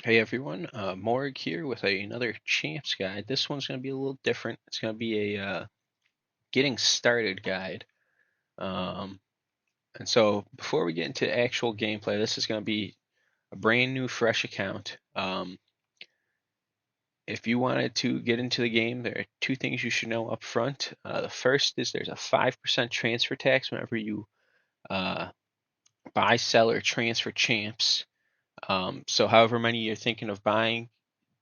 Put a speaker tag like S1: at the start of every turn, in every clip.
S1: Hey everyone, Morg here with another Champs guide. This one's going to be a little different. It's going to be a getting started guide. Um, and so before we get into actual gameplay, this is going to be a brand new, fresh account. If you wanted to get into the game, there are two things you should know up front. The first is there's a 5% transfer tax whenever you uh, buy, sell, or transfer Champs. So however many you're thinking of buying,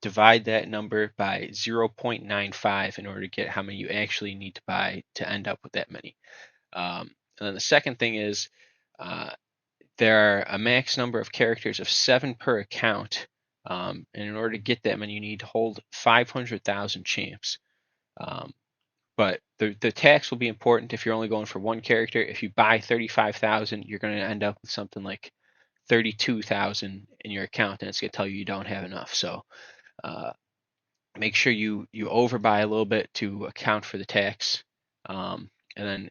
S1: divide that number by 0.95 in order to get how many you actually need to buy to end up with that many. And then the second thing is uh, there are a max number of characters of 7 per account. And in order to get that many, you need to hold 500,000 champs. Um, but the tax will be important if you're only going for one character. If you buy 35,000, you're going to end up with something like 32,000 in your account, and it's going to tell you don't have enough. So uh, make sure you overbuy a little bit to account for the tax. And then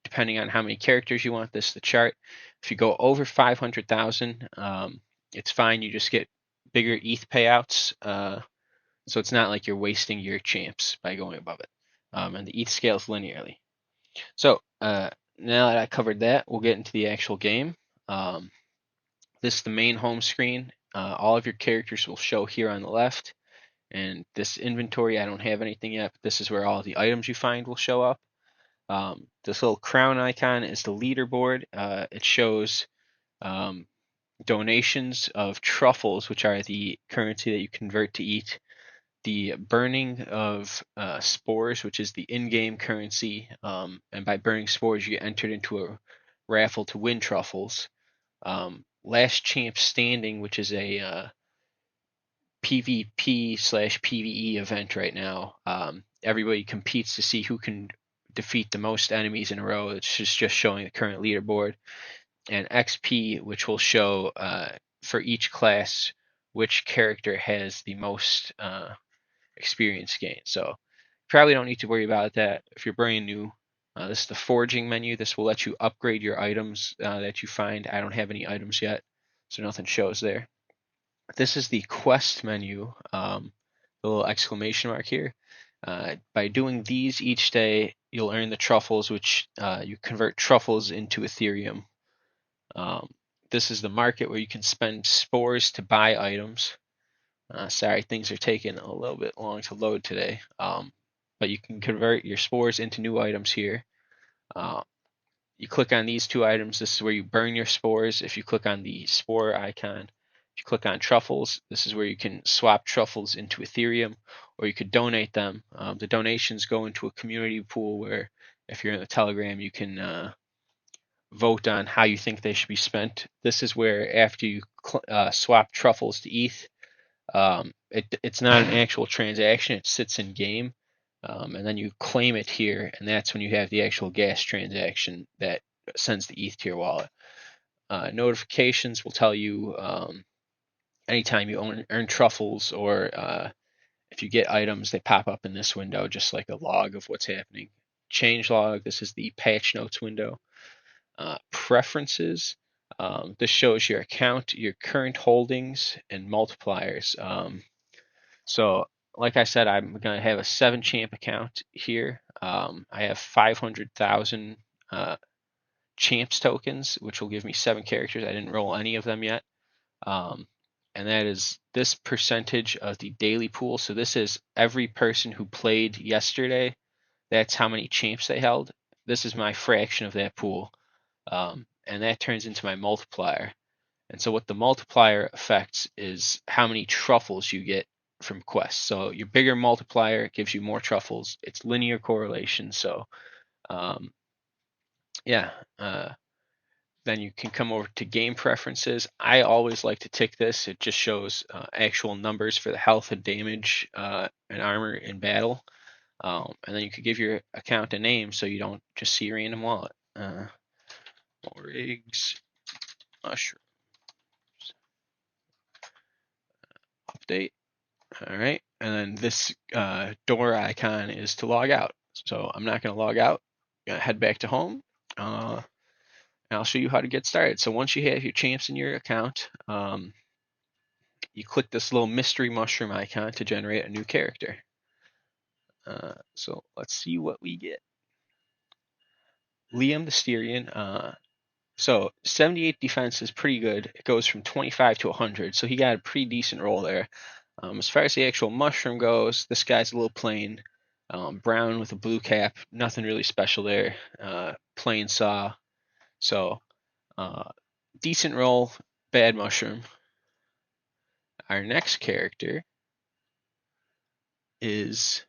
S1: depending on how many characters you want, this is the chart. If you go over 500,000, it's fine. You just get bigger ETH payouts. So it's not like you're wasting your champs by going above it. And the ETH scales linearly. So now that I covered that, we'll get into the actual game. This is the main home screen. All of your characters will show here on the left. And this inventory, I don't have anything yet, but this is where all the items you find will show up. This little crown icon is the leaderboard. It shows donations of truffles, which are the currency that you convert to eat. The burning of spores, which is the in-game currency. And by burning spores, you get entered into a raffle to win truffles. Last Champ Standing, which is a PvP/PvE event right now. Everybody competes to see who can defeat the most enemies in a row. It's just showing the current leaderboard. And XP, which will show for each class which character has the most experience gain. So you probably don't need to worry about that if you're brand new. This is the foraging menu. This will let you upgrade your items that you find. I don't have any items yet, so nothing shows there. This is the quest menu, the little exclamation mark here. By doing these each day, you'll earn the truffles, which you convert truffles into Ethereum. Um, this is the market where you can spend spores to buy items. Sorry, things are taking a little bit long to load today. But you can convert your spores into new items here. Uh, you click on these two items. This is where you burn your spores. If you click on the spore icon, if you click on truffles, this is where you can swap truffles into Ethereum, or you could donate them. The donations go into a community pool where, if you're in the Telegram, you can vote on how you think they should be spent. This is where after you swap truffles to ETH, it's not an actual transaction. It sits in game. And then you claim it here, and that's when you have the actual gas transaction that sends the ETH to your wallet. Notifications will tell you anytime you earn truffles, or if you get items, they pop up in this window, just like a log of what's happening. Change log, this is the patch notes window. Preferences, this shows your account, your current holdings, and multipliers. So like I said, I'm going to have a 7 champ account here. I have 500,000 champs tokens, which will give me 7 characters. I didn't roll any of them yet. And that is this percentage of the daily pool. So this is every person who played yesterday. That's how many champs they held. This is my fraction of that pool. And that turns into my multiplier. And so what the multiplier affects is how many truffles you get from quests. So your bigger multiplier gives you more truffles. It's linear correlation. So um, yeah, then you can come over to game preferences. I always like to tick this. It just shows actual numbers for the health and damage and armor in battle. And then you could give your account a name so you don't just see random wallet. Rigs mushroom update. All right, and then this door icon is to log out. So I'm not going to log out. I'm going to head back to home. And I'll show you how to get started. So once you have your champs in your account, you click this little mystery mushroom icon to generate a new character. So let's see what we get. Liam the Styrian. So 78 defense is pretty good. It goes from 25 to 100, so he got a pretty decent roll there. As far as the actual mushroom goes, this guy's a little plain. Brown with a blue cap, nothing really special there. Plain saw. So decent roll, bad mushroom. Our next character is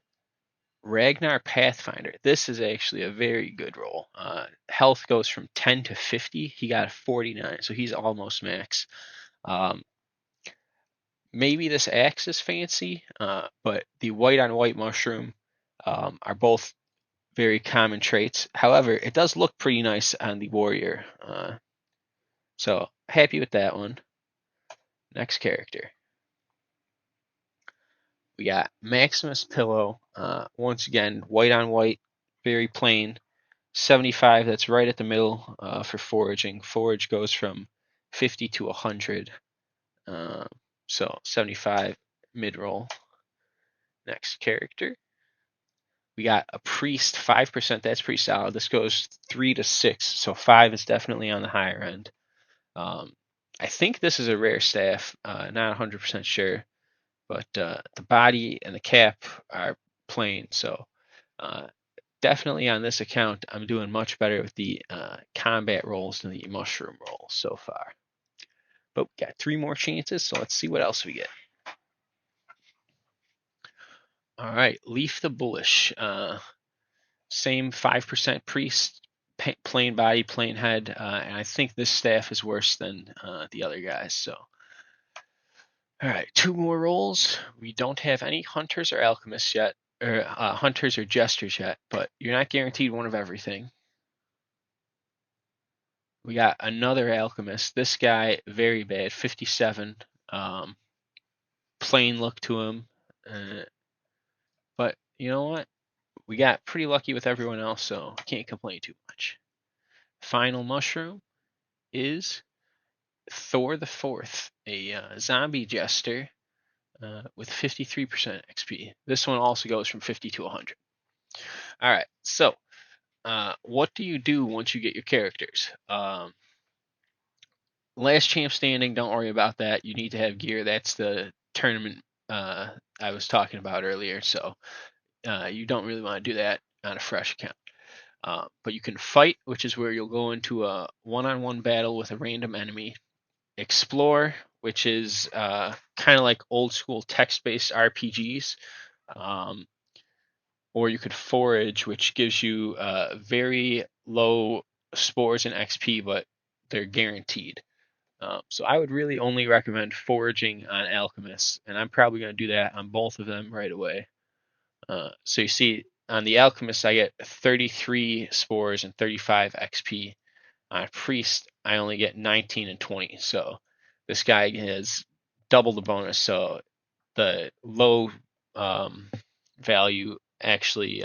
S1: Ragnar Pathfinder. This is actually a very good roll. Health goes from 10 to 50. He got a 49, so he's almost max. Maybe this axe is fancy, but the white on white mushroom are both very common traits. However, it does look pretty nice on the warrior. So happy with that one. Next character. We got Maximus Pillow. Once again, white on white, very plain. 75, that's right at the middle for foraging. Forage goes from 50 to 100. So 75 mid-roll. Next character. We got a priest, 5%. That's pretty solid. This goes 3 to 6, so 5 is definitely on the higher end. I think this is a rare staff. Not 100% sure, but the body and the cap are plain. So definitely on this account, I'm doing much better with the combat rolls than the mushroom rolls so far. But we got 3 more chances, so let's see what else we get. All right, Leaf the Bullish. Same 5% priest, plain body, plain head, and I think this staff is worse than the other guys. So, all right, 2 more rolls. We don't have any hunters or alchemists yet, or hunters or jesters yet, but you're not guaranteed one of everything. We got another alchemist. This guy, very bad, 57. Plain look to him, but you know what? We got pretty lucky with everyone else, so can't complain too much. Final mushroom is Thor the Fourth, a zombie jester with 53% XP. This one also goes from 50 to 100. All right, so what do you do once you get your characters? Last champ standing, don't worry about that. You need to have gear. That's the tournament I was talking about earlier, so you don't really want to do that on a fresh account. But you can fight, which is where you'll go into a one-on-one battle with a random enemy. Explore, which is kind of like old school text-based RPGs. Or you could forage, which gives you very low spores and XP, but they're guaranteed. So I would really only recommend foraging on alchemists, and I'm probably going to do that on both of them right away. So you see, on the alchemist, I get 33 spores and 35 XP. On priest, I only get 19 and 20. So this guy has double the bonus. So the low value actually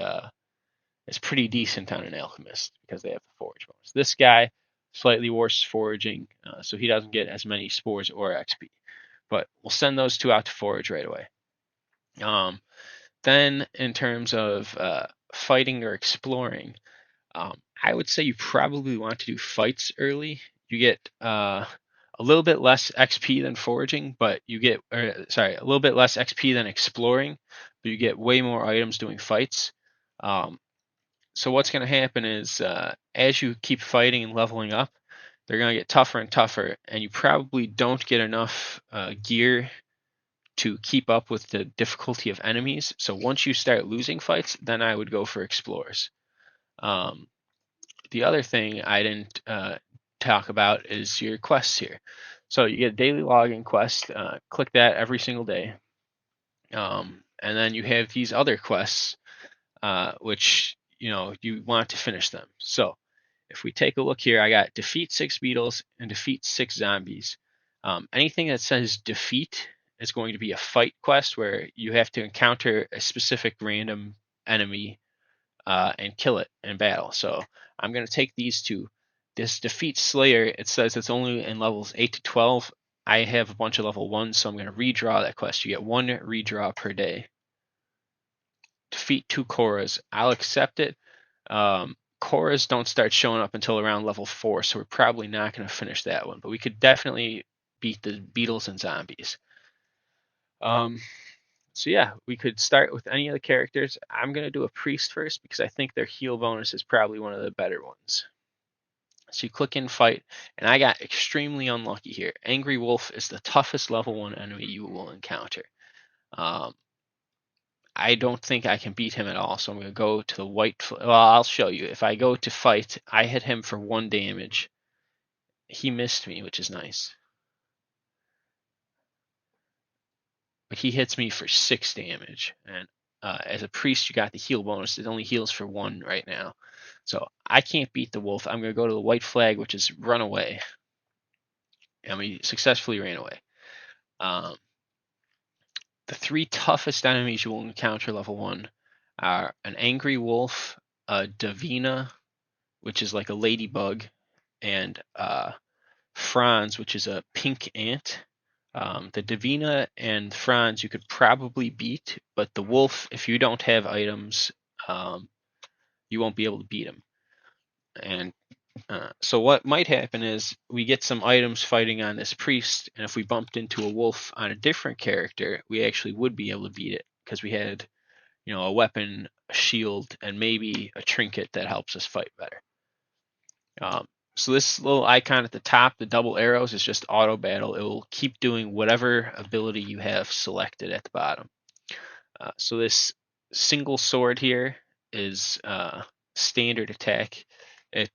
S1: is pretty decent on an alchemist because they have the forage bonus. This guy, slightly worse foraging, so he doesn't get as many spores or XP. But we'll send those 2 out to forage right away. Then in terms of fighting or exploring, I would say you probably want to do fights early. You get a little bit less XP than foraging, but you get, a little bit less XP than exploring, but you get way more items doing fights. So what's going to happen is as you keep fighting and leveling up, they're going to get tougher and tougher, and you probably don't get enough gear to keep up with the difficulty of enemies. So once you start losing fights, then I would go for explorers. The other thing I didn't talk about is your quests here. So you get a daily login quest. Click that every single day. And then you have these other quests, which you want to finish them. So if we take a look here, I got defeat 6 beetles and defeat 6 zombies. Anything that says defeat is going to be a fight quest where you have to encounter a specific random enemy and kill it in battle. So I'm going to take these 2. This defeat Slayer, it says it's only in levels 8 to 12. I have a bunch of level 1s, so I'm going to redraw that quest. You get 1 redraw per day. Defeat 2 Koras. I'll accept it. Koras don't start showing up until around level 4, so we're probably not going to finish that one. But we could definitely beat the beetles and zombies. So yeah, we could start with any of the characters. I'm going to do a priest first because I think their heal bonus is probably one of the better ones. So you click in fight, and I got extremely unlucky here. Angry Wolf is the toughest level 1 enemy you will encounter. I don't think I can beat him at all, so I'm going to go to the white. Well, I'll show you. If I go to fight, I hit him for 1 damage. He missed me, which is nice. But he hits me for 6 damage. And as a priest, you got the heal bonus. It only heals for 1 right now. So I can't beat the wolf. I'm going to go to the white flag, which is run away. And we successfully ran away. The 3 toughest enemies you will encounter level 1 are an angry wolf, a Davina, which is like a ladybug, and Franz, which is a pink ant. The Davina and Franz you could probably beat, but the wolf, if you don't have items, you won't be able to beat him. And so what might happen is we get some items fighting on this priest, and if we bumped into a wolf on a different character, we actually would be able to beat it because we had, a weapon, a shield, and maybe a trinket that helps us fight better. So this little icon at the top, the double arrows, is just auto battle. It will keep doing whatever ability you have selected at the bottom. So this single sword here is standard attack. It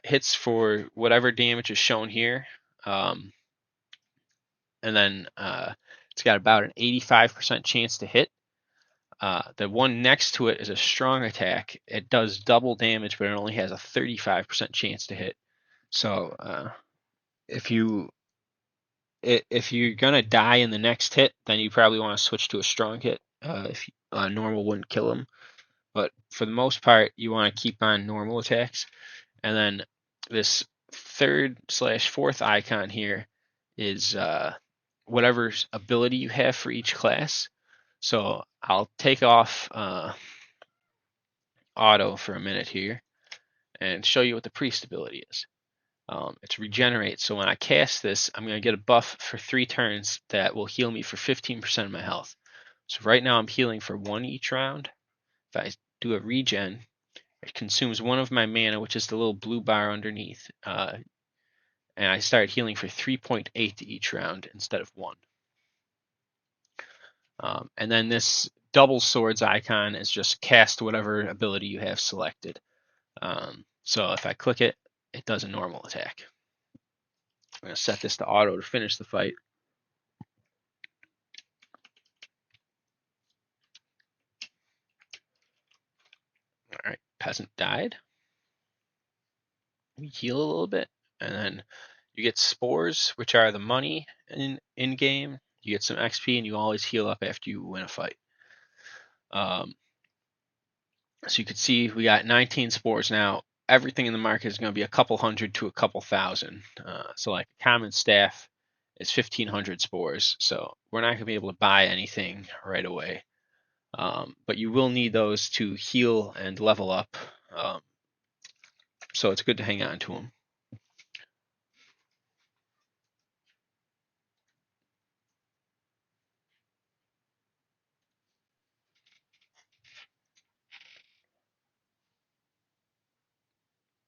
S1: hits for whatever damage is shown here. And then it's got about an 85% chance to hit. The one next to it is a strong attack. It does double damage, but it only has a 35% chance to hit. So if you're gonna die in the next hit, then you probably want to switch to a strong hit. If normal wouldn't kill him, but for the most part, you want to keep on normal attacks. And then this 3rd/4th icon here is whatever ability you have for each class. So I'll take off auto for a minute here and show you what the priest ability is. It's regenerate. So when I cast this, I'm going to get a buff for 3 turns that will heal me for 15% of my health. So right now I'm healing for 1 each round. If I do a regen, it consumes 1 of my mana, which is the little blue bar underneath. And I start healing for 3.8 each round instead of 1. And then this double swords icon is just cast whatever ability you have selected. So if I click it, it does a normal attack. I'm going to set this to auto to finish the fight. All right, peasant died. We heal a little bit, and then you get spores, which are the money in game. You get some XP, and you always heal up after you win a fight. So you can see we got 19 spores now. Everything in the market is going to be a couple hundred to a couple thousand. So like a common staff is 1,500 spores. So we're not going to be able to buy anything right away. But you will need those to heal and level up. So it's good to hang on to them.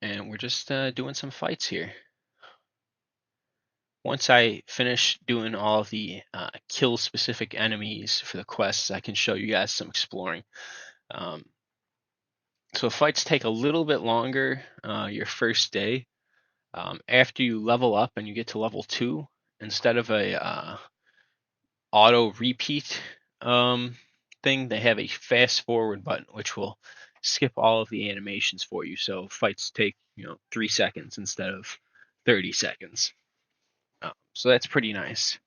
S1: And we're just doing some fights here. Once I finish doing all of the kill specific enemies for the quests, I can show you guys some exploring. So fights take a little bit longer your first day. After you level up and you get to level 2, instead of a auto repeat thing, they have a fast forward button which will skip all of the animations for you. So fights take 3 seconds instead of 30 seconds. So that's pretty nice.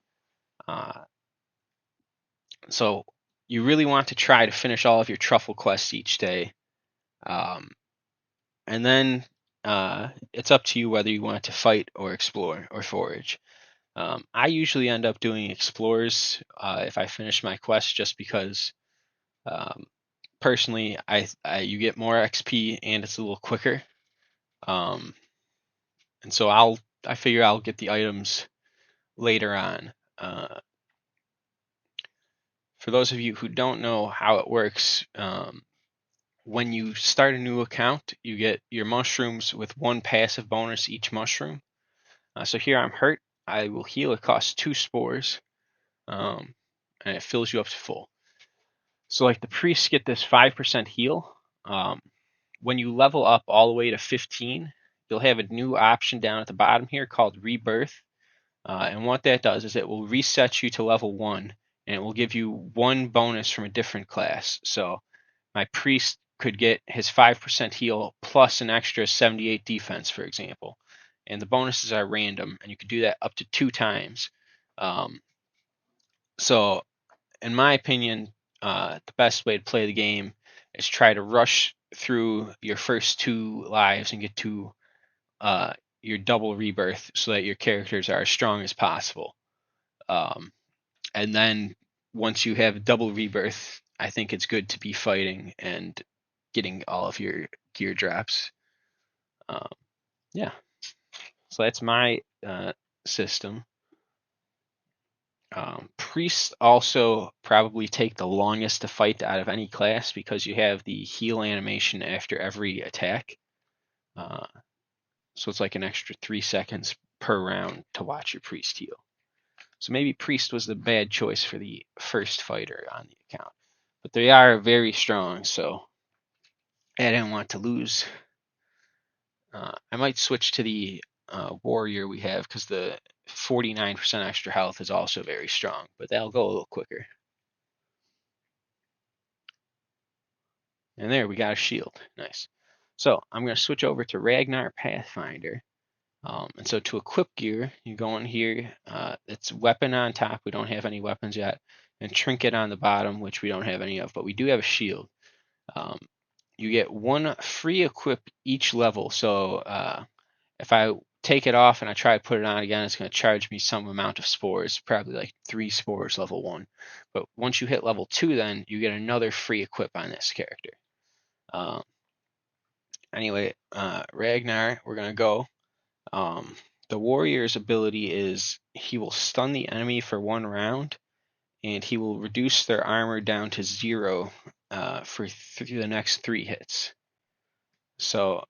S1: So you really want to try to finish all of your truffle quests each day. And then it's up to you whether you want to fight or explore or forage. I usually end up doing explorers if I finish my quest, just because personally you get more XP and it's a little quicker. And so I figure I'll get the items later on. For those of you who don't know how it works, when you start a new account, you get your mushrooms with one passive bonus each mushroom. So here I'm hurt. I will heal. It costs 2 spores, and it fills you up to full. So like the priests get this 5% heal. When you level up all the way to 15, you'll have a new option down at the bottom here called Rebirth. And what that does is it will reset you to level 1, and it will give you 1 bonus from a different class. So my priest could get his 5% heal plus an extra 78 defense, for example. And the bonuses are random, and you could do that up to 2 times. So in my opinion, the best way to play the game is try to rush through your first 2 lives and get to your double rebirth so that your characters are as strong as possible. And then once you have double rebirth, I think it's good to be fighting and getting all of your gear drops. Yeah, so that's my system. Priests also probably take the longest to fight out of any class because you have the heal animation after every attack. So it's like an extra 3 seconds per round to watch your priest heal. So maybe priest was the bad choice for the first fighter on the account. But they are very strong, so I didn't want to lose. I might switch to the warrior we have because the 49% extra health is also very strong, but that'll go a little quicker. And there, we got a shield. Nice. So I'm going to switch over to Ragnar Pathfinder. And so to equip gear, you go in here. It's weapon on top. We don't have any weapons yet. And trinket on the bottom, which we don't have any of, but we do have a shield. You get 1 free equip each level. So if I take it off and I try to put it on again, it's going to charge me some amount of spores, probably like 3 spores level 1. But once you hit level 2, then you get another free equip on this character. Anyway, Ragnar, we're going to go. The warrior's ability is he will stun the enemy for 1 round, and he will reduce their armor down to 0 for the next 3 hits. So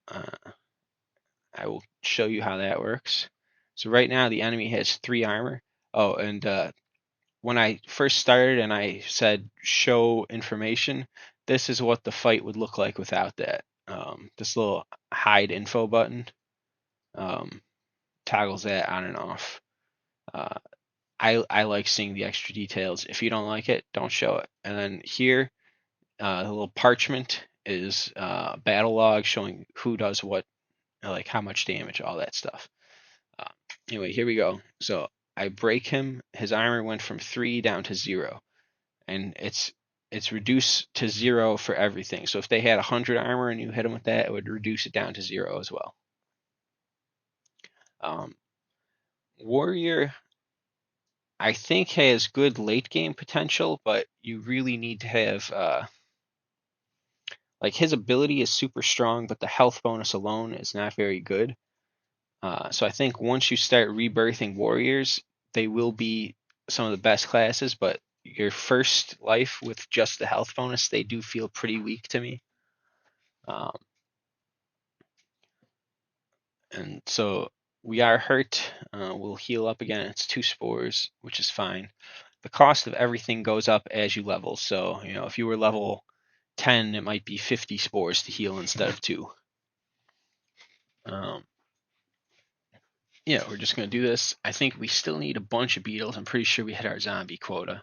S1: I will show you how that works. So right now the enemy has 3 armor. Oh, and when I first started and I said show information, this is what the fight would look like without that. This little hide info button toggles that on and off. I like seeing the extra details. If you don't like it, don't show it. And then here, the little parchment is battle log showing who does what, like how much damage, all that stuff. Anyway, here we go. So I break him. His armor went from 3 down to 0, and it's reduced to 0 for everything. So if they had 100 armor and you hit them with that, it would reduce it down to 0 as well. Warrior, I think, has good late game potential, but you really need to have like his ability is super strong, but the health bonus alone is not very good. So I think once you start rebirthing warriors, they will be some of the best classes, but your first life with just the health bonus, they do feel pretty weak to me. And so we are hurt. We'll heal up again. It's 2 spores, which is fine. The cost of everything goes up as you level. So, if you were level 10, it might be 50 spores to heal instead of 2. Yeah, we're just going to do this. I think we still need a bunch of beetles. I'm pretty sure we hit our zombie quota.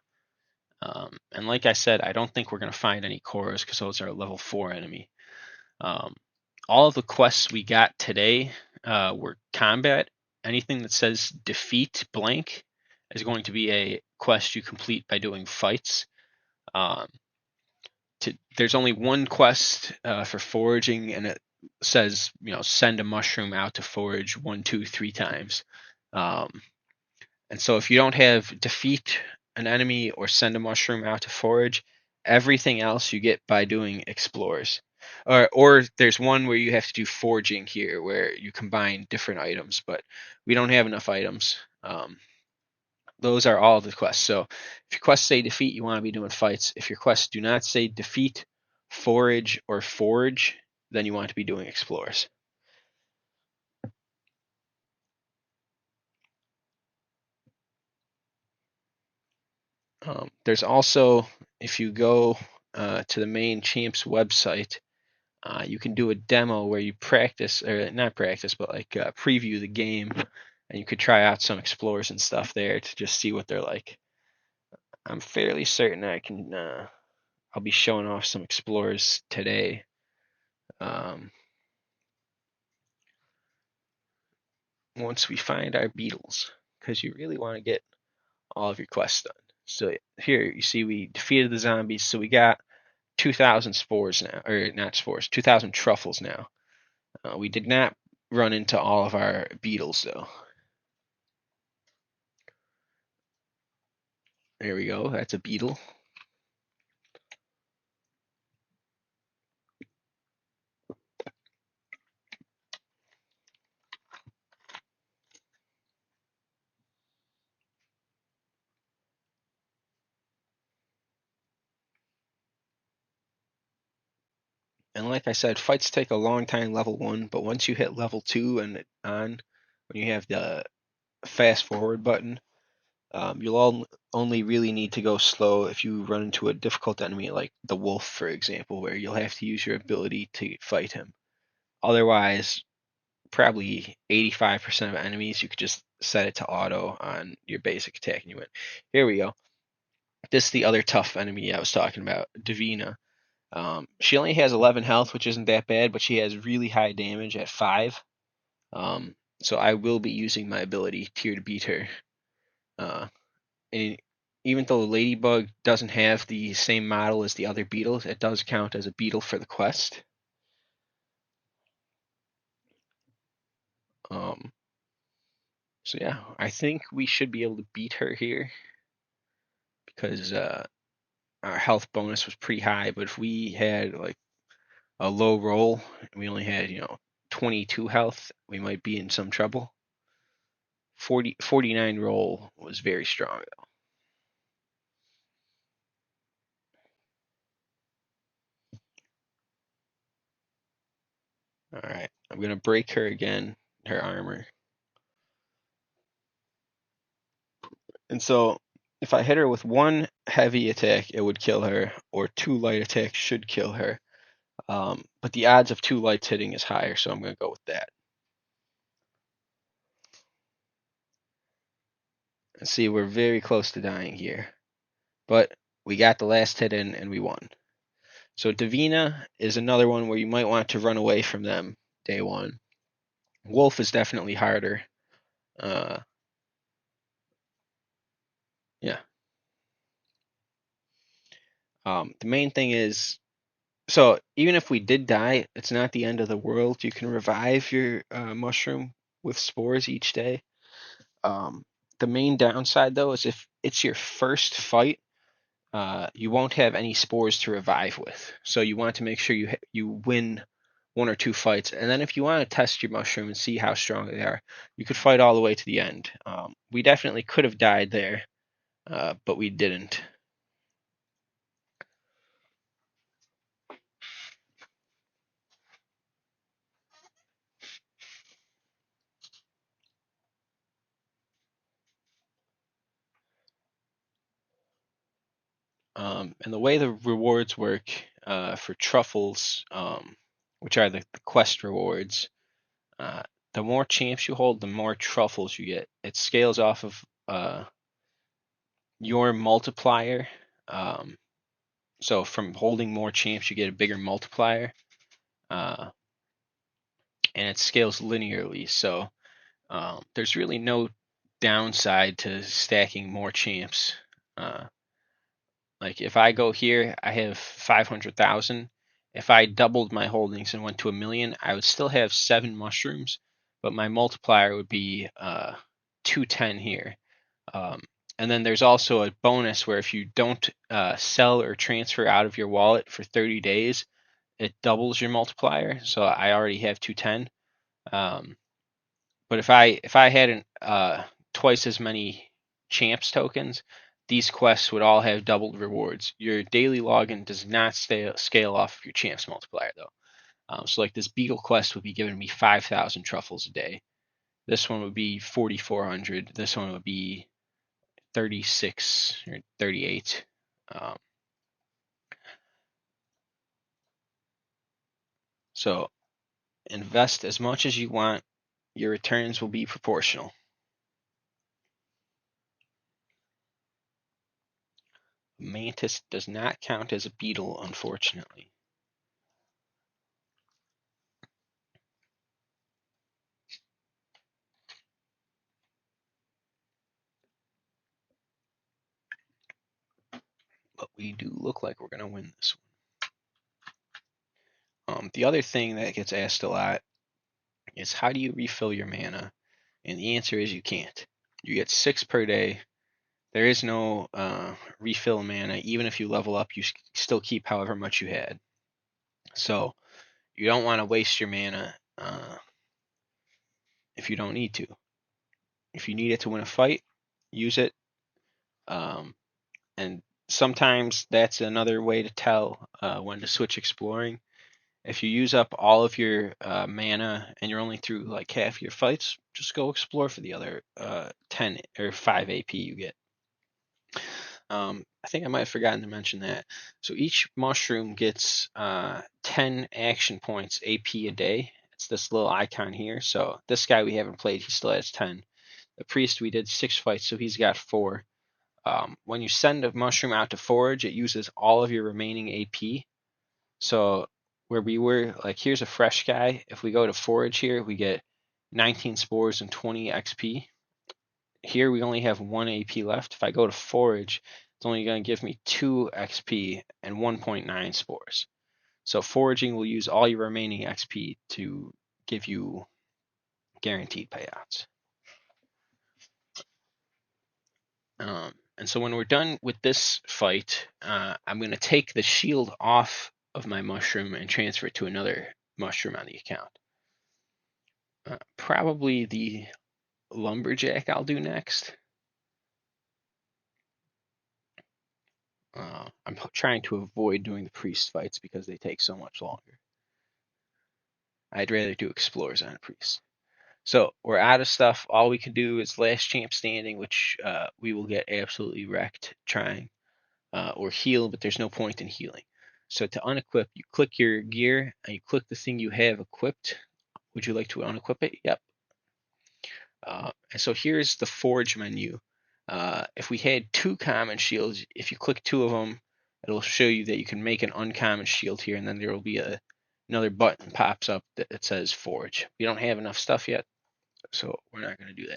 S1: And like I said, I don't think we're going to find any Koras because those are a level 4 enemy. All of the quests we got today were combat. Anything that says defeat blank is going to be a quest you complete by doing fights. There's only 1 quest for foraging, and it says, send a mushroom out to forage 1, 2, 3 times. And so if you don't have defeat an enemy or send a mushroom out to forage, everything else you get by doing explores. Or there's one where you have to do foraging here, where you combine different items, but we don't have enough items. Those are all the quests. So if your quests say defeat, you want to be doing fights. If your quests do not say defeat, forage, or forage, then you want to be doing explores. There's also, if you go to the main Champz website, you can do a demo where you practice, or not practice, but like preview the game, and you could try out some explores and stuff there to just see what they're like. I'm fairly certain I'll be showing off some explores today. Once we find our beetles, because you really want to get all of your quests done. So here you see we defeated the zombies, so we got 2,000 spores now, or not spores, 2,000 truffles now. We did not run into all of our beetles though. There we go, that's a beetle. And like I said, fights take a long time level 1, but once you hit level 2 and on, when you have the fast forward button, you'll only really need to go slow if you run into a difficult enemy like the wolf, for example, where you'll have to use your ability to fight him. Otherwise, probably 85% of enemies, you could just set it to auto on your basic attack and you win. Here we go. This is the other tough enemy I was talking about, Davina. She only has 11 health, which isn't that bad, but she has really high damage at 5. So I will be using my ability tier to beat her. And even though the ladybug doesn't have the same model as the other beetles, it does count as a beetle for the quest. So yeah, I think we should be able to beat her here because our health bonus was pretty high. But if we had like a low roll and we only had 22 health, we might be in some trouble. 49 roll was very strong though. All right, I'm gonna break her again, her armor. And so if I hit her with one heavy attack, it would kill her, or 2 light attacks should kill her. But the odds of 2 lights hitting is higher, so I'm going to go with that. And see, we're very close to dying here. But we got the last hit in, and we won. So Davina is another one where you might want to run away from them day 1. Wolf is definitely harder. Yeah. The main thing is, so even if we did die, it's not the end of the world. You can revive your mushroom with spores each day. The main downside though is if it's your first fight, you won't have any spores to revive with. So you want to make sure you win 1 or 2 fights, and then if you want to test your mushroom and see how strong they are, you could fight all the way to the end. We definitely could have died there, but we didn't. And the way the rewards work for truffles, which are the quest rewards, uh, the more champs you hold, the more truffles you get. It scales off of your multiplier. So from holding more champs, you get a bigger multiplier, and it scales linearly. So there's really no downside to stacking more champs. Like if I go here, I have 500,000. If I doubled my holdings and went to 1,000,000, I would still have 7 mushrooms, but my multiplier would be 210 here. And then there's also a bonus where if you don't sell or transfer out of your wallet for 30 days, it doubles your multiplier. So I already have 210. But if I hadn't twice as many Champz tokens, these quests would all have doubled rewards. Your daily login does not scale off of your Champz multiplier though. So like this beetle quest would be giving me 5,000 truffles a day. This one would be 4,400. This one would be 36 or 38. So invest as much as you want. Your returns will be proportional. Mantis does not count as a beetle, unfortunately. But we do look like we're going to win this one. The other thing that gets asked a lot is how do you refill your mana? And the answer is you can't. You get 6 per day. There is no refill mana. Even if you level up, you still keep however much you had. So you don't want to waste your mana if you don't need to. If you need it to win a fight, use it. And sometimes that's another way to tell when to switch exploring. If you use up all of your mana and you're only through like half your fights, just go explore for the other 10 or 5 AP you get. I think I might have forgotten to mention that. So each mushroom gets 10 action points AP a day. It's this little icon here. So this guy we haven't played, he still has 10. The priest, we did 6 fights, so he's got 4. When you send a mushroom out to forage, it uses all of your remaining AP. So where we were, like here's a fresh guy. If we go to forage here, we get 19 spores and 20 XP. Here we only have 1 AP left. If I go to forage, it's only going to give me 2 XP and 1.9 spores. So foraging will use all your remaining XP to give you guaranteed payouts. And so when we're done with this fight, I'm going to take the shield off of my mushroom and transfer it to another mushroom on the account. Probably the lumberjack I'll do next. I'm trying to avoid doing the priest fights because they take so much longer. I'd rather do explorers on a priest. So we're out of stuff. All we can do is last champ standing, which we will get absolutely wrecked trying, or heal, but there's no point in healing. So to unequip, you click your gear and you click the thing you have equipped. Would you like to unequip it? Yep. And so here's the forge menu. If we had 2 common shields, if you click 2 of them, it'll show you that you can make an uncommon shield here, and then there will be another button pops up that says forge. We don't have enough stuff yet, so we're not going to do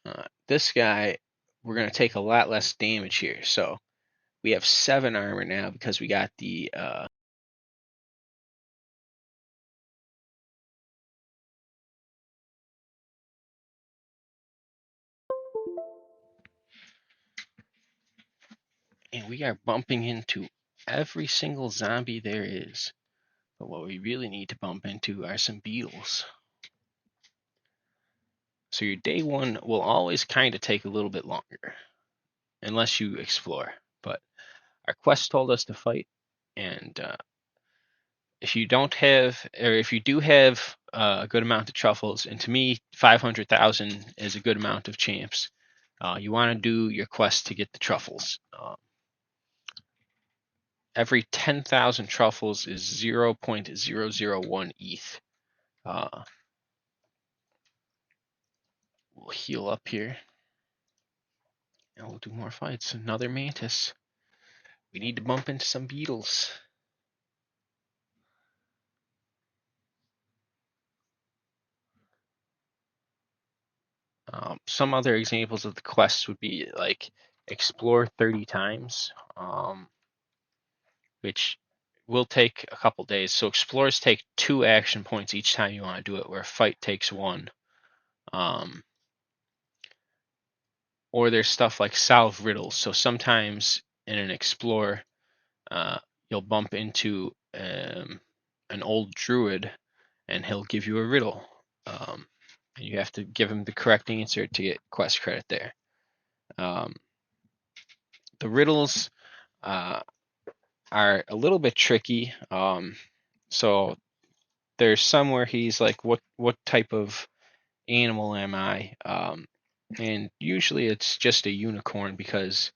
S1: that. This guy, we're going to take a lot less damage here. So we have 7 armor now because we got the and we are bumping into every single zombie there is. But what we really need to bump into are some beetles. So your day 1 will always kind of take a little bit longer, unless you explore. But our quest told us to fight, and if you don't have, or if you do have a good amount of truffles, and to me 500,000 is a good amount of champs, you want to do your quest to get the truffles. Every 10,000 truffles is 0.001 ETH. We'll heal up here. And we'll do more fights. Another mantis. We need to bump into some beetles. Some other examples of the quests would be like explore 30 times, which will take a couple days. So explorers take 2 action points each time you want to do it, where fight takes 1. or there's stuff like solve riddles. So sometimes in an explorer, you'll bump into an old druid, and he'll give you a riddle, and you have to give him the correct answer to get quest credit there. The riddles are a little bit tricky. So there's some where he's like, "What type of animal am I?" And usually it's just a unicorn because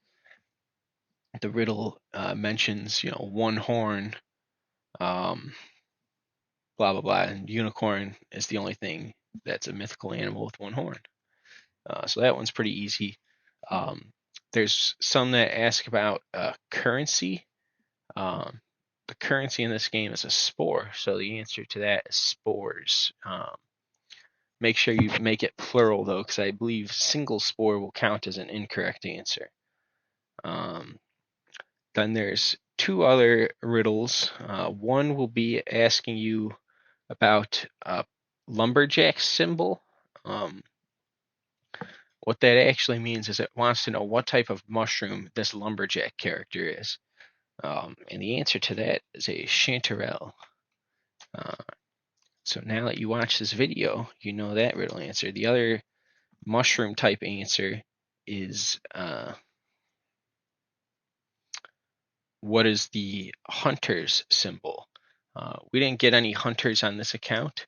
S1: the riddle mentions, one horn, blah blah blah, and unicorn is the only thing that's a mythical animal with one horn. So that one's pretty easy. Um, there's some that ask about currency. Um, the currency in this game is a spore, so the answer to that is spores. Make sure you make it plural though, because I believe single spore will count as an incorrect answer. Then there's two other riddles. One will be asking you about a lumberjack symbol. What that actually means is it wants to know what type of mushroom this lumberjack character is. And the answer to that is a chanterelle. So now that you watch this video, you know that riddle answer. The other mushroom type answer is what is the hunter's symbol? We didn't get any hunters on this account,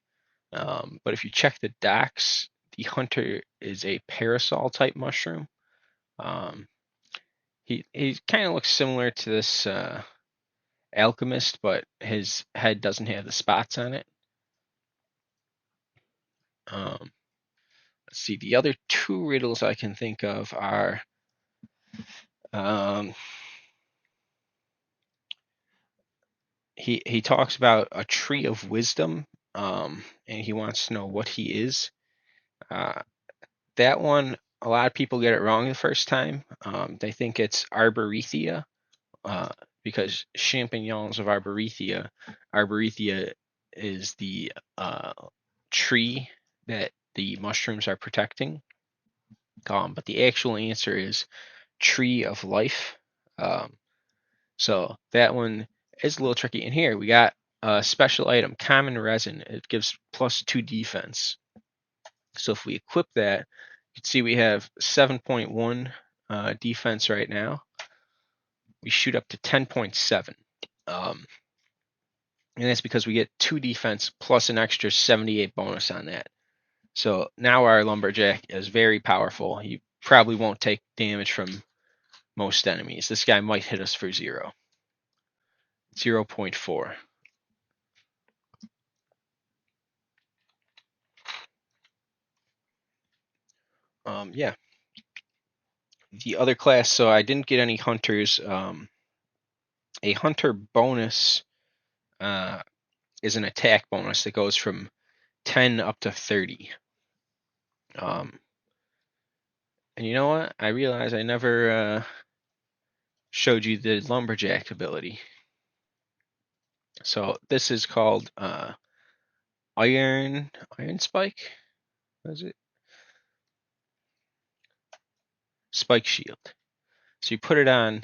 S1: but if you check the docs, the hunter is a parasol type mushroom. He kind of looks similar to this alchemist, but his head doesn't have the spots on it. Let's see. The other two riddles I can think of are he talks about a tree of wisdom, and he wants to know what he is. That one, a lot of people get it wrong the first time. They think it's Arborethia, because Champignons of Arborethia. Arborethia is the tree that the mushrooms are protecting. But the actual answer is tree of life. So that one is a little tricky. And here we got a special item, common resin. It gives +2 defense. So if we equip that, you can see we have 7.1 defense right now. We shoot up to 10.7. And that's because we get 2 defense plus an extra 78 bonus on that. So now our lumberjack is very powerful. He probably won't take damage from most enemies. This guy might hit us for 0. 0.4. Yeah. The other class, so I didn't get any hunters. A hunter bonus is an attack bonus that goes from 10 up to 30. And you know what? I realize I never showed you the lumberjack ability. So this is called Iron Spike. What is it? Spike Shield. So you put it on.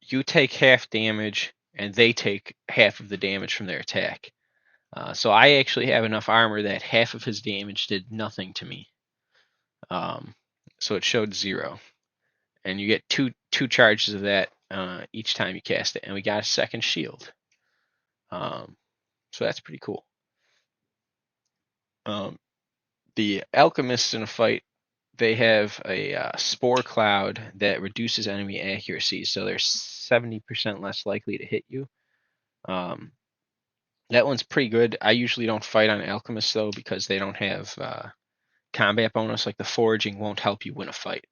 S1: You take half damage, and they take half of the damage from their attack. So I actually have enough armor that half of his damage did nothing to me. So it showed 0, and you get two charges of that each time you cast it, and we got a second shield. So that's pretty cool. The alchemists in a fight, they have a spore cloud that reduces enemy accuracy, so they're 70% less likely to hit you. That one's pretty good. I usually don't fight on alchemists though, because they don't have combat bonus. Like the foraging won't help you win a fight.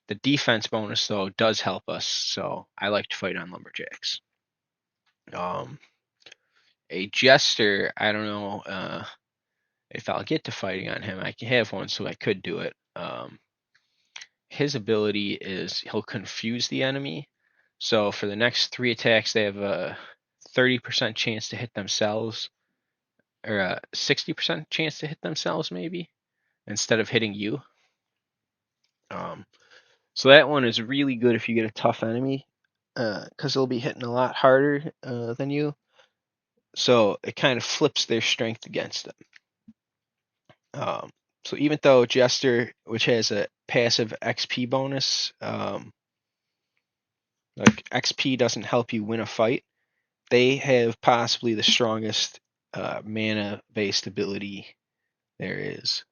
S1: The defense bonus though does help us, so I like to fight on lumberjacks. A jester, I don't know if I'll get to fighting on him. I can have one, so I could do it. His ability is he'll confuse the enemy. So for the next 3 attacks, they have a 30% chance to hit themselves, or a 60% chance to hit themselves, maybe, instead of hitting you. So that one is really good if you get a tough enemy, because they'll be hitting a lot harder than you. So it kind of flips their strength against them. So even though Jester, which has a passive XP bonus, like XP doesn't help you win a fight, they have possibly the strongest mana-based ability there is.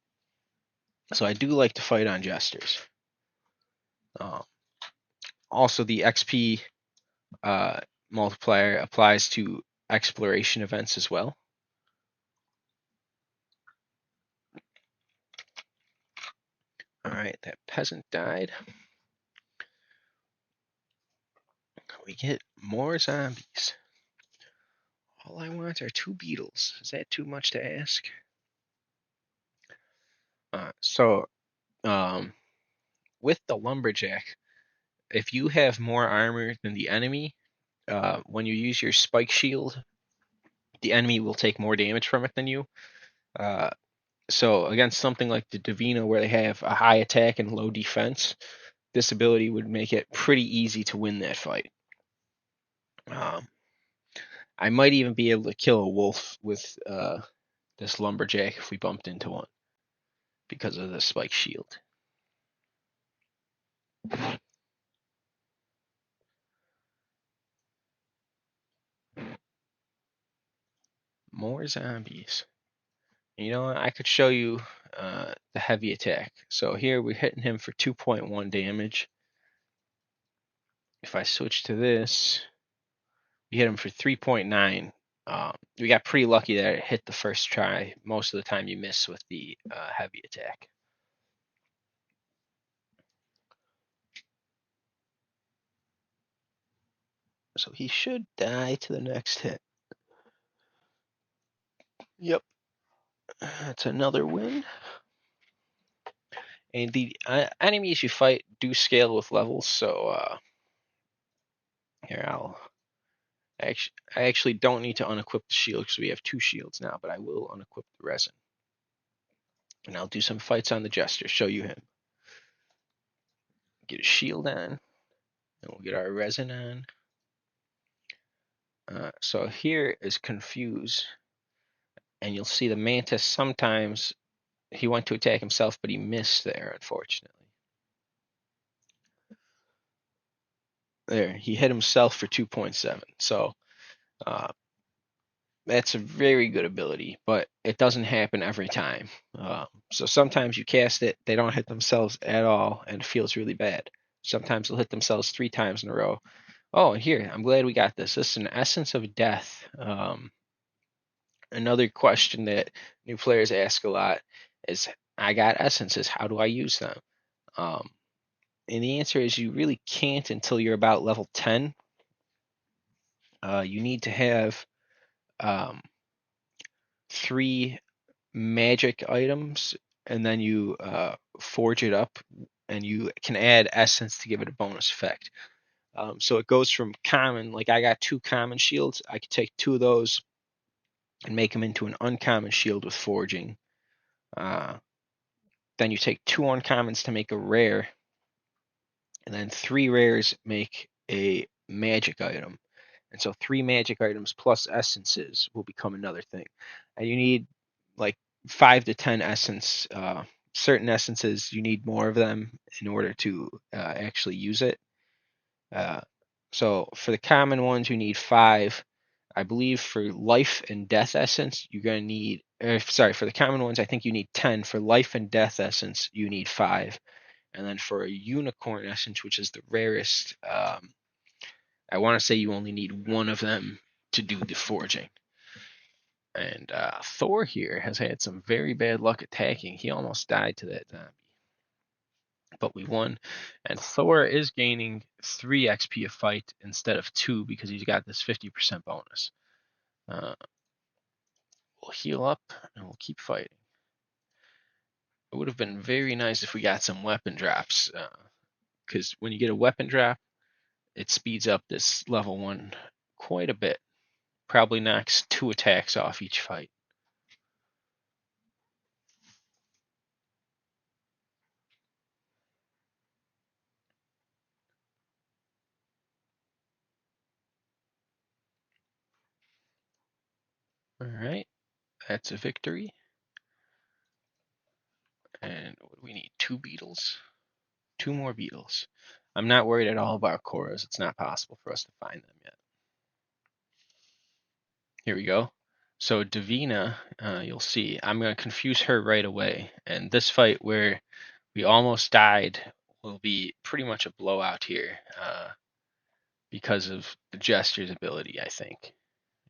S1: So I do like to fight on Jesters. Also, the XP multiplier applies to exploration events as well. Alright, that peasant died. We get more zombies. All I want are 2 beetles. Is that too much to ask? With the lumberjack, if you have more armor than the enemy, when you use your spike shield, the enemy will take more damage from it than you. So against something like the Divina, where they have a high attack and low defense, this ability would make it pretty easy to win that fight. I might even be able to kill a wolf with this lumberjack if we bumped into one because of the spike shield. More zombies. You know what? I could show you the heavy attack. So here we're hitting him for 2.1 damage. If I switch to this, we hit him for 3.9. We got pretty lucky that it hit the first try. Most of the time you miss with the heavy attack. So he should die to the next hit. Yep. That's another win. And the enemies you fight do scale with levels, so here I actually don't need to unequip the shield because we have 2 shields now, but I will unequip the resin. And I'll do some fights on the Jester, show you him. Get a shield on, and we'll get our resin on. So here is Confuse, and you'll see the Mantis sometimes, he went to attack himself, but he missed there, unfortunately. There, he hit himself for 2.7, so that's a very good ability, but it doesn't happen every time. So sometimes you cast it, they don't hit themselves at all, and it feels really bad. Sometimes they'll hit themselves 3 times in a row. Oh, and here, I'm glad we got this. This is an Essence of Death. Another question that new players ask a lot is, I got essences, how do I use them? And the answer is you really can't until you're about level 10. You need to have 3 magic items, and then you forge it up, and you can add essence to give it a bonus effect. So it goes from common, like I got 2 common shields, I could take 2 of those and make them into an uncommon shield with forging. Then you take 2 uncommons to make a rare, and then 3 rares make a magic item. And so 3 magic items plus essences will become another thing. And you need like 5 to 10 essence. Certain essences, you need more of them in order to actually use it. So for the common ones, you need 5. I believe for life and death essence, you're going to need, for the common ones, I think you need 10. For life and death essence, you need 5. And then for a unicorn essence, which is the rarest, I want to say you only need 1 of them to do the forging. And Thor here has had some very bad luck attacking. He almost died to that zombie. But we won. And Thor is gaining 3 XP a fight instead of 2 because he's got this 50% bonus. We'll heal up and we'll keep fighting. It would have been very nice if we got some weapon drops. Because when you get a weapon drop, it speeds up this level 1 quite a bit. Probably knocks 2 attacks off each fight. Alright, that's a victory. And what do we need? 2 beetles? 2 more beetles. I'm not worried at all about Koras. It's not possible for us to find them yet. Here we go. So Davina, you'll see, I'm going to confuse her right away. And this fight where we almost died will be pretty much a blowout here because of the Jester's ability, I think.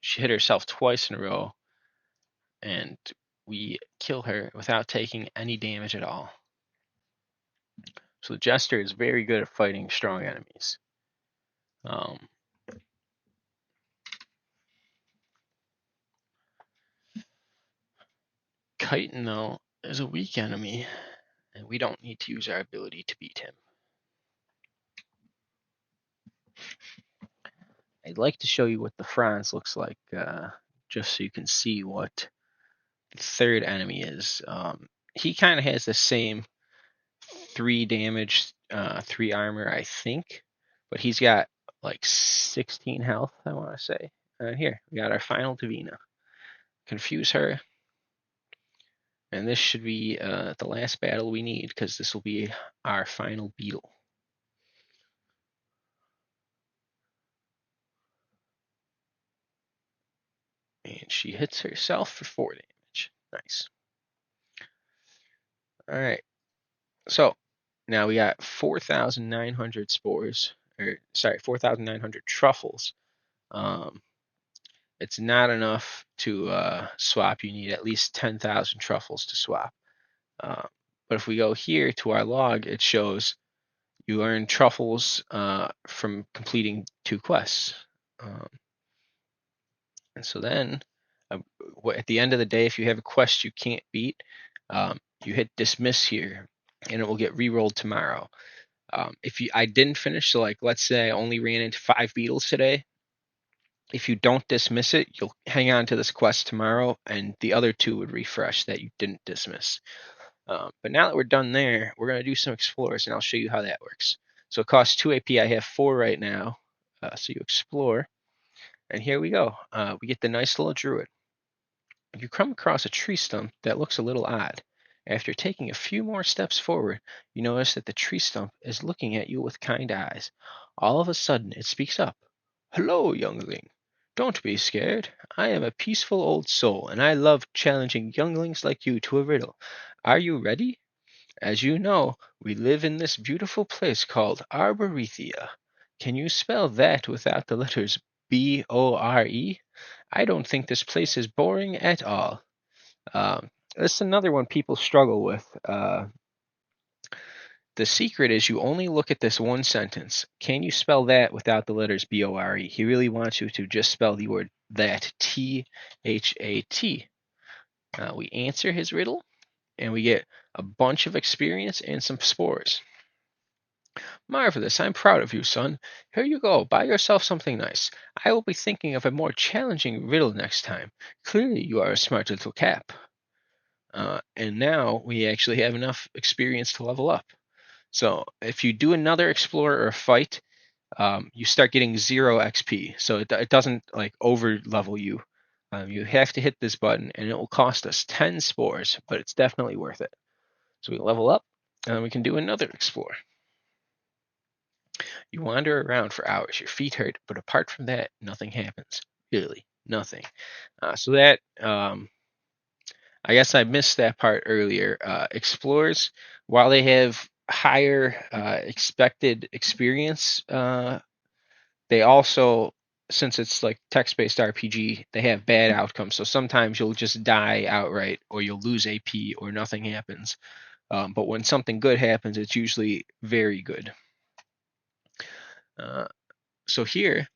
S1: She hit herself twice in a row, and we kill her without taking any damage at all. So the Jester is very good at fighting strong enemies. Chitin, though, is a weak enemy, and we don't need to use our ability to beat him. I'd like to show you what the Franz looks like, just so you can see what the third enemy is. He kind of has the same 3 damage, 3 armor, I think, but he's got like 16 health, I want to say. Here, we got our final Davina. Confuse her, and this should be the last battle we need, because this will be our final beetle. And she hits herself for 4 damage. Nice. Alright. So, now we got 4,900 spores. Or, sorry, 4,900 truffles. It's not enough to swap. You need at least 10,000 truffles to swap. But if we go here to our log, it shows you earn truffles from completing 2 quests. And so then, at the end of the day, if you have a quest you can't beat, you hit dismiss here, and it will get re-rolled tomorrow. If I didn't finish, so like let's say I only ran into 5 beetles today, if you don't dismiss it, you'll hang on to this quest tomorrow, and the other 2 would refresh that you didn't dismiss. But now that we're done there, we're going to do some explorers, and I'll show you how that works. So it costs 2 AP. I have 4 right now. So you explore, and here we go. We get the nice little druid. You come across a tree stump that looks a little odd. After taking a few more steps forward, you notice that the tree stump is looking at you with kind eyes. All of a sudden, it speaks up. "Hello, youngling. Don't be scared. I am a peaceful old soul, and I love challenging younglings like you to a riddle. Are you ready? As you know, we live in this beautiful place called Arborethia. Can you spell that without the letters B-O-R-E? I don't think this place is boring at all." This is another one people struggle with. The secret is you only look at this one sentence. Can you spell that without the letters B-O-R-E? He really wants you to just spell the word that, T-H-A-T. We answer his riddle, and we get a bunch of experience and some spores. "Marvelous, I'm proud of you, son. Here you go, buy yourself something nice. I will be thinking of a more challenging riddle next time. Clearly you are a smart little cap." And now we actually have enough experience to level up. So if you do another explorer or fight, you start getting 0 XP. So it doesn't like over level you. You have to hit this button, and it will cost us 10 spores, but it's definitely worth it. So we level up, and we can do another explorer. You wander around for hours. Your feet hurt, but apart from that, nothing happens. Really, nothing. So that I guess I missed that part earlier. Explorers, while they have higher expected experience, they also, since it's like text-based RPG, they have bad outcomes. So sometimes you'll just die outright, or you'll lose AP, or nothing happens. But when something good happens, it's usually very good. So here,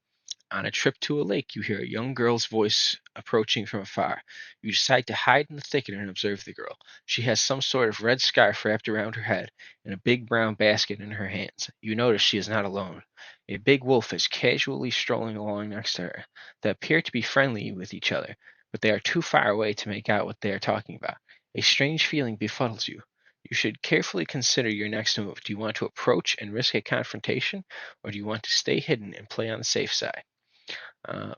S1: on a trip to a lake, you hear a young girl's voice approaching from afar. You decide to hide in the thicket and observe the girl. She has some sort of red scarf wrapped around her head and a big brown basket in her hands. You notice she is not alone. A big wolf is casually strolling along next to her. They appear to be friendly with each other, but they are too far away to make out what they are talking about. A strange feeling befuddles you. You should carefully consider your next move. Do you want to approach and risk a confrontation, or do you want to stay hidden and play on the safe side?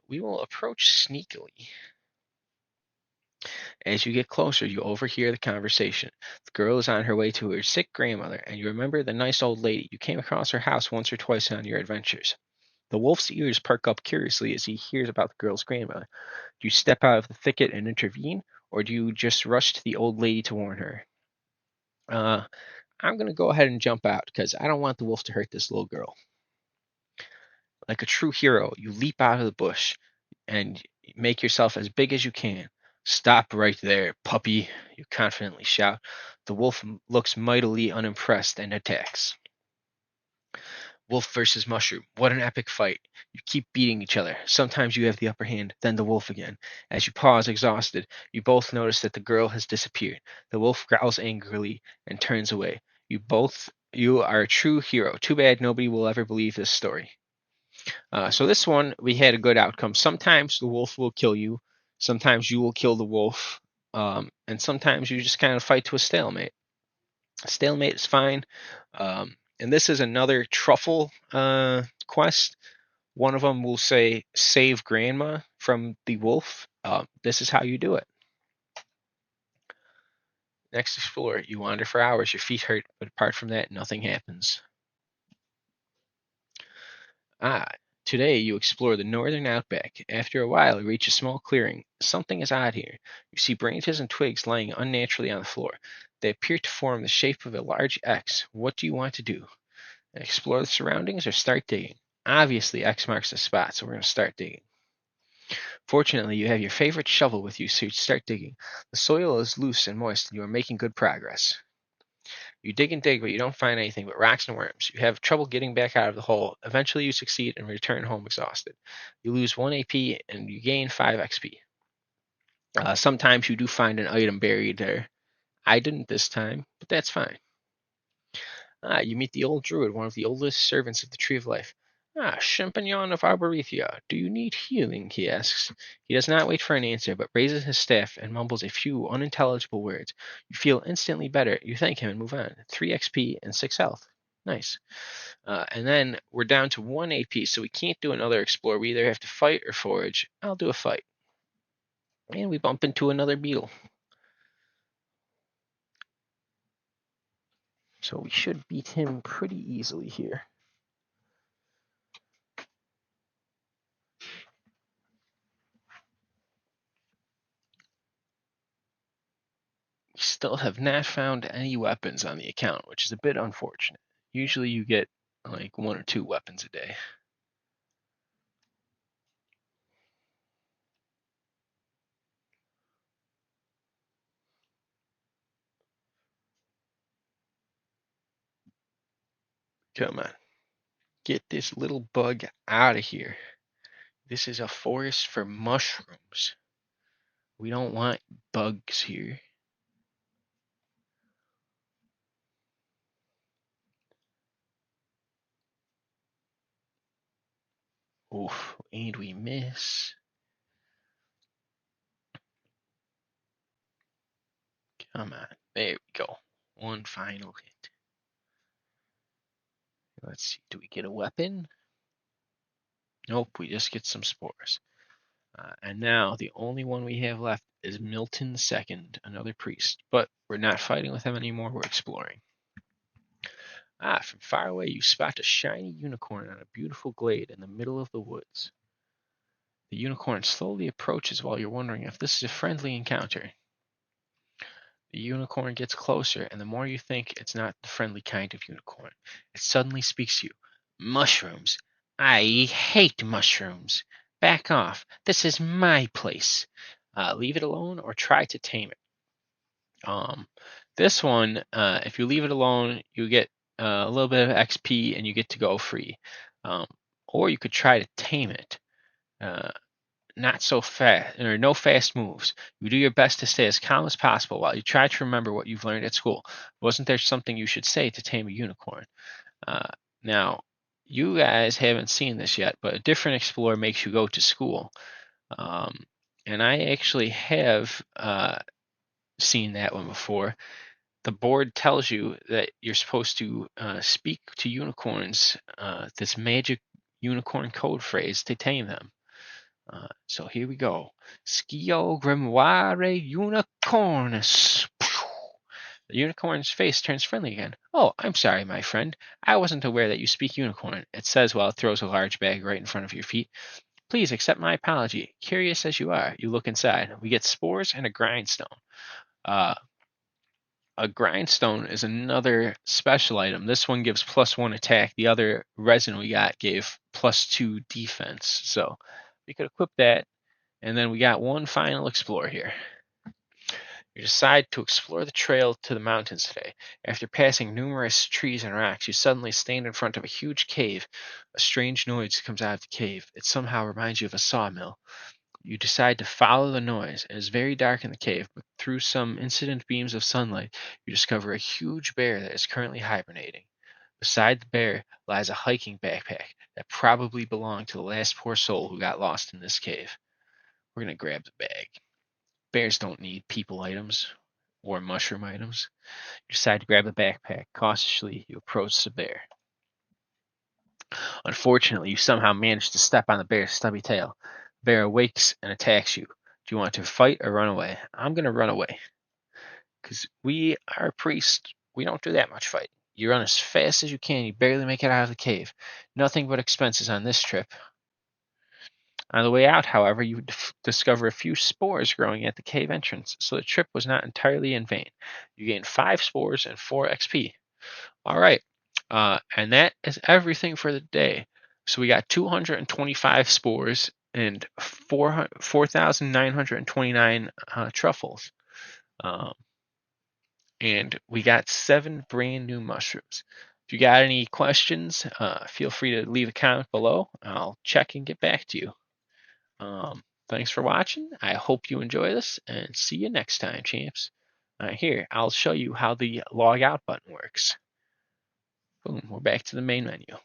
S1: We will approach sneakily. As you get closer, you overhear the conversation. The girl is on her way to her sick grandmother, and you remember the nice old lady. You came across her house once or twice on your adventures. The wolf's ears perk up curiously as he hears about the girl's grandmother. Do you step out of the thicket and intervene, or do you just rush to the old lady to warn her? Uh, I'm going to go ahead and jump out because I don't want the wolf to hurt this little girl. Like a true hero, you leap out of the bush and make yourself as big as you can. Stop right there, puppy, you confidently shout. The wolf looks mightily unimpressed and attacks. Wolf versus mushroom. What an epic fight. You keep beating each other. Sometimes you have the upper hand, then the wolf again. As you pause, exhausted, you both notice that the girl has disappeared. The wolf growls angrily and turns away. You are a true hero. Too bad nobody will ever believe this story. So this one, we had a good outcome. Sometimes the wolf will kill you. Sometimes you will kill the wolf. And sometimes you just kind of fight to a stalemate. Stalemate is fine. And this is another truffle quest. One of them will say, save grandma from the wolf. This is how you do it. Next explorer, you wander for hours, your feet hurt, but apart from that, nothing happens. Today you explore the northern outback. After a while, you reach a small clearing. Something is odd here. You see branches and twigs lying unnaturally on the floor. They appear to form the shape of a large X. What do you want to do? Explore the surroundings or start digging? Obviously, X marks the spot, so we're going to start digging. Fortunately, you have your favorite shovel with you, so you start digging. The soil is loose and moist, and you are making good progress. You dig and dig, but you don't find anything but rocks and worms. You have trouble getting back out of the hole. Eventually, you succeed and return home exhausted. You lose 1 AP and you gain 5 XP. Sometimes you do find an item buried there. I didn't this time, but that's fine. You meet the old druid, one of the oldest servants of the Tree of Life. Champignons of Arborethia, do you need healing? He asks. He does not wait for an answer, but raises his staff and mumbles a few unintelligible words. You feel instantly better. You thank him and move on. 3 XP and 6 health. Nice. And then we're down to 1 AP, so we can't do another explore. We either have to fight or forage. I'll do a fight. And we bump into another beetle. So we should beat him pretty easily here. We still have not found any weapons on the account, which is a bit unfortunate. Usually you get like 1 or 2 weapons a day. Come on. Get this little bug out of here. This is a forest for mushrooms. We don't want bugs here. Oof, and we miss. Come on. There we go. One final hit. Let's see. Do we get a weapon? Nope, we just get some spores. And now the only one we have left is Milton II, another priest. But we're not fighting with him anymore, we're exploring. From far away you spot a shiny unicorn on a beautiful glade in the middle of the woods. The unicorn slowly approaches while you're wondering if this is a friendly encounter. The unicorn gets closer, and the more you think it's not the friendly kind of unicorn, it suddenly speaks to you. Mushrooms. I hate mushrooms. Back off. This is my place. Leave it alone or try to tame it. This one, if you leave it alone, you get a little bit of XP and you get to go free. Or you could try to tame it. Not so fast, or no fast moves. You do your best to stay as calm as possible while you try to remember what you've learned at school. Wasn't there something you should say to tame a unicorn? Now, you guys haven't seen this yet, but a different explorer makes you go to school. And I actually have seen that one before. The board tells you that you're supposed to speak to unicorns, this magic unicorn code phrase to tame them. So here we go. Skio grimoire unicorns. The unicorn's face turns friendly again. Oh, I'm sorry, my friend. I wasn't aware that you speak unicorn, it says while it throws a large bag right in front of your feet. Please accept my apology. Curious as you are, you look inside. We get spores and a grindstone. Uh, a grindstone is another special item. This one gives +1 attack. The other resin we got gave +2 defense. So we could equip that. And then we got one final explore here. You decide to explore the trail to the mountains today. After passing numerous trees and rocks, you suddenly stand in front of a huge cave. A strange noise comes out of the cave. It somehow reminds you of a sawmill. You decide to follow the noise. It is very dark in the cave, but through some incident beams of sunlight, you discover a huge bear that is currently hibernating. Beside the bear lies a hiking backpack that probably belonged to the last poor soul who got lost in this cave. We're going to grab the bag. Bears don't need people items or mushroom items. You decide to grab the backpack. Cautiously, you approach the bear. Unfortunately, you somehow manage to step on the bear's stubby tail. The bear awakes and attacks you. Do you want to fight or run away? I'm going to run away. Because we are priests. We don't do that much fighting. You run as fast as you can. You barely make it out of the cave. Nothing but expenses on this trip. On the way out, however, you discover a few spores growing at the cave entrance, so the trip was not entirely in vain. You gain 5 spores and 4 XP. All right, and that is everything for the day. So we got 225 spores and 4,929 truffles. And we got 7 brand new mushrooms. If you got any questions, feel free to leave a comment below. I'll check and get back to you. Thanks for watching. I hope you enjoy this, and see you next time, champs. Here, I'll show you how the log out button works. Boom, we're back to the main menu.